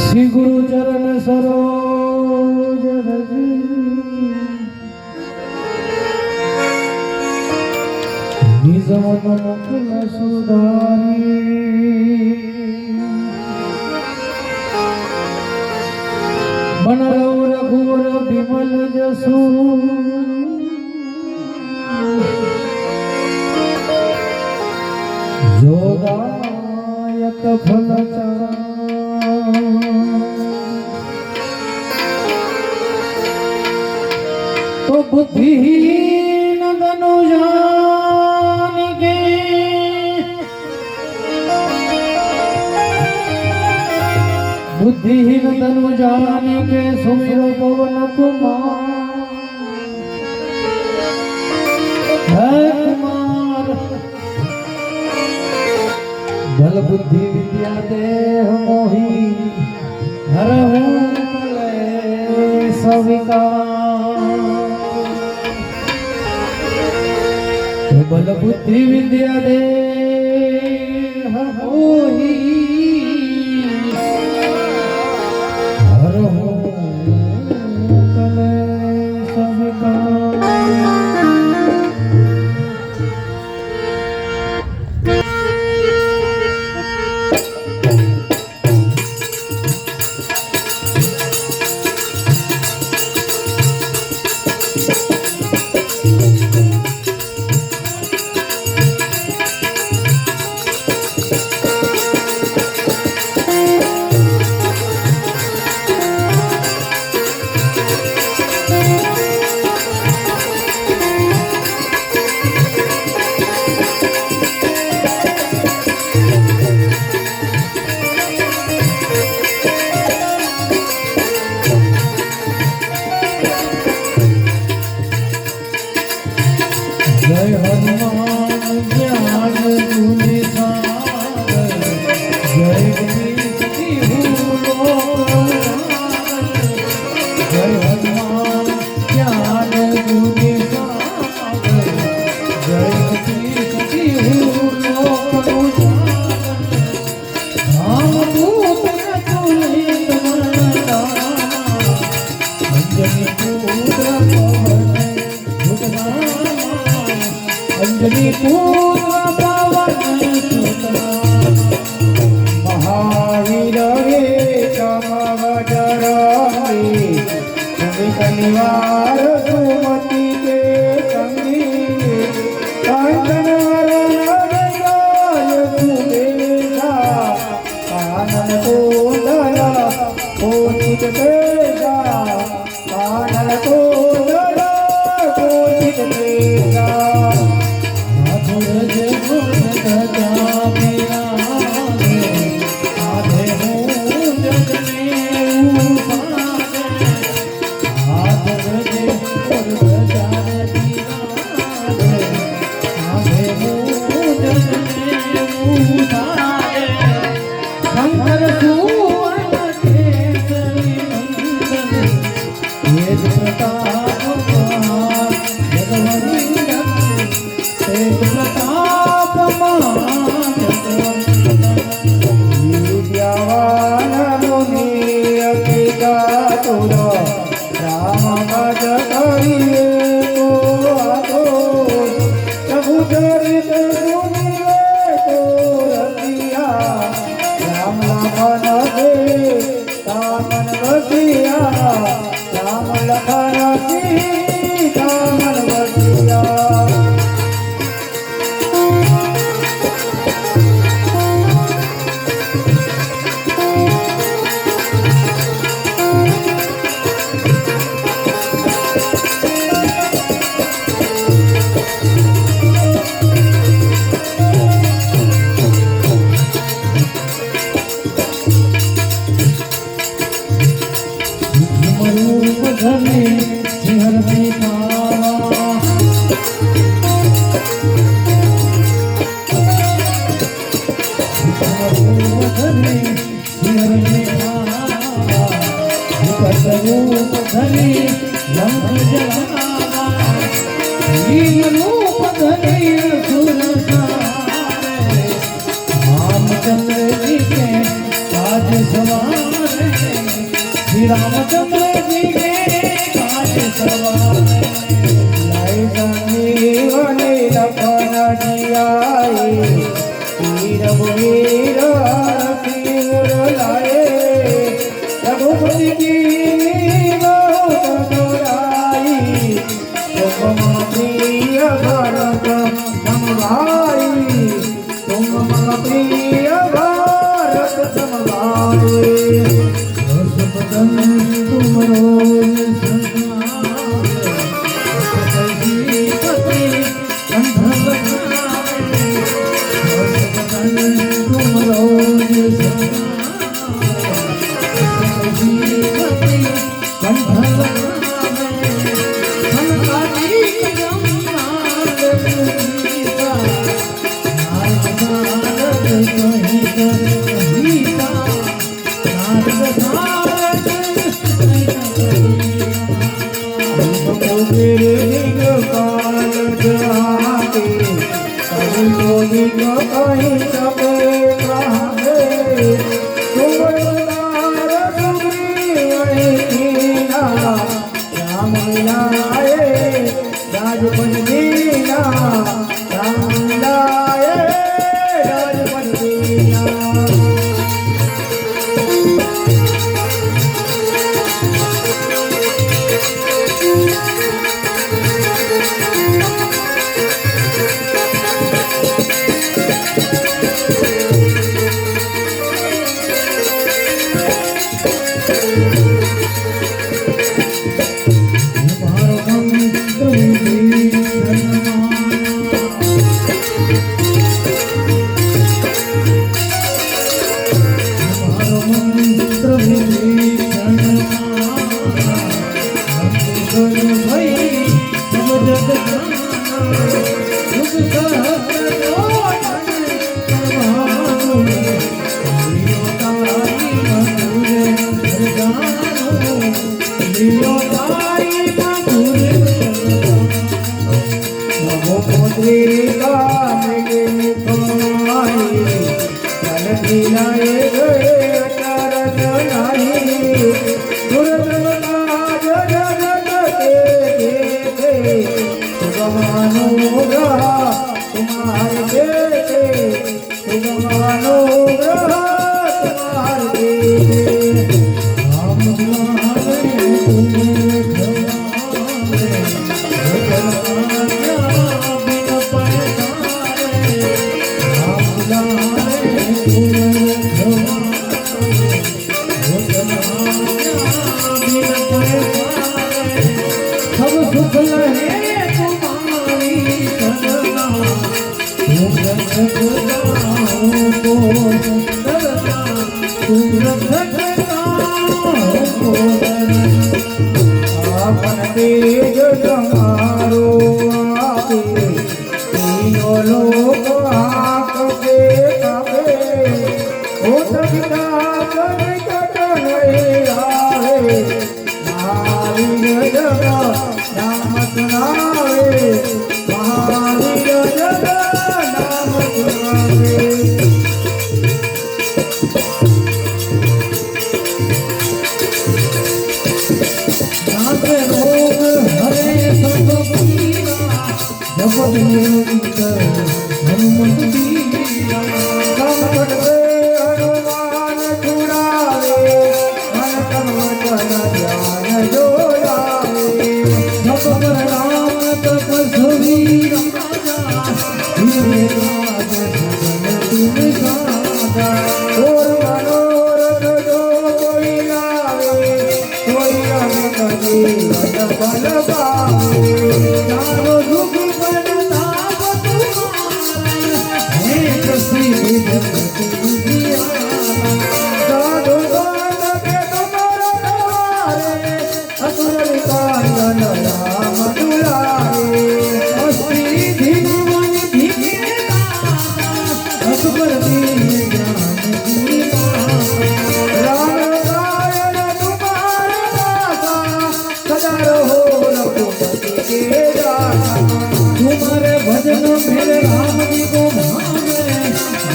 श्री गुरु चरण सरोज रज निज मन मुकुल सुधारी बन रघु रघुवर विमल जसु जोदायक फल तो बुद्धिहीन तनु जान के बुद्धिहीन तनु जान के सुमिर पवन कुमार है कुमार बल बुद्धि विद्या देह मोही हरहु सविकार बल बुद्धि विद्या देह मोही हरहु कलेश विकार। जय हनुमान ज्ञान गुण सागर जय जय हनुमान ज्ञान गुण सागर जय राम दूत तुलित मरदा अंजनी पुत्र अंजनी पुत्र पवन महावीर शनिवार सुमति के संगी कंचन कानन कोदरा कोचित तेजा कानन कोदरा कोचित तेजा रामचंद्र जी के आज सवार रामचंद्र जी के काज सवारे लाई संजीवन लखन जियाए वीर वीर सिर लाए रघुपति की बहुत दुराई तुम प्रिय भरत समभाई तुम प्रिय भरत समभाई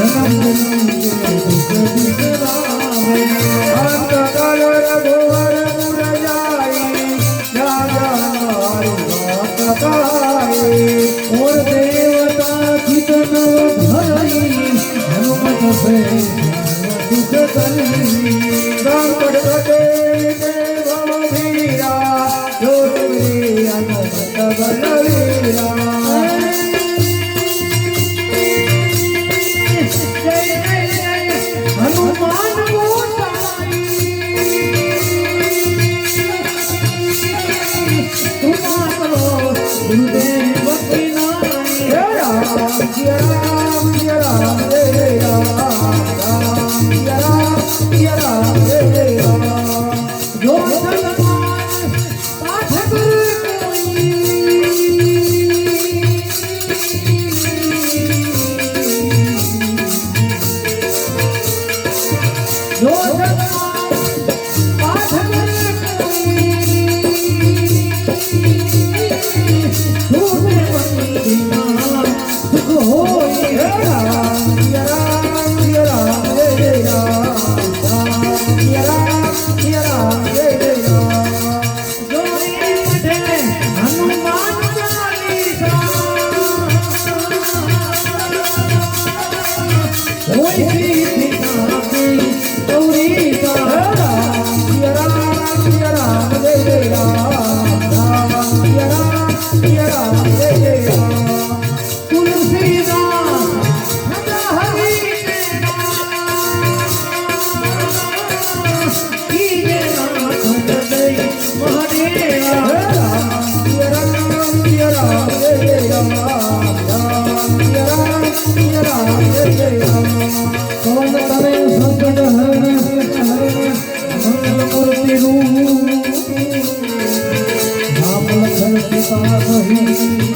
जन्म जन्म के दुख बिसरावे अंत काल रघुवर દુઃખ કરી ગણપત દેવ વીરા જોતરી અનંત બલવીરા હનુમાન મૂર્તિ રૂપ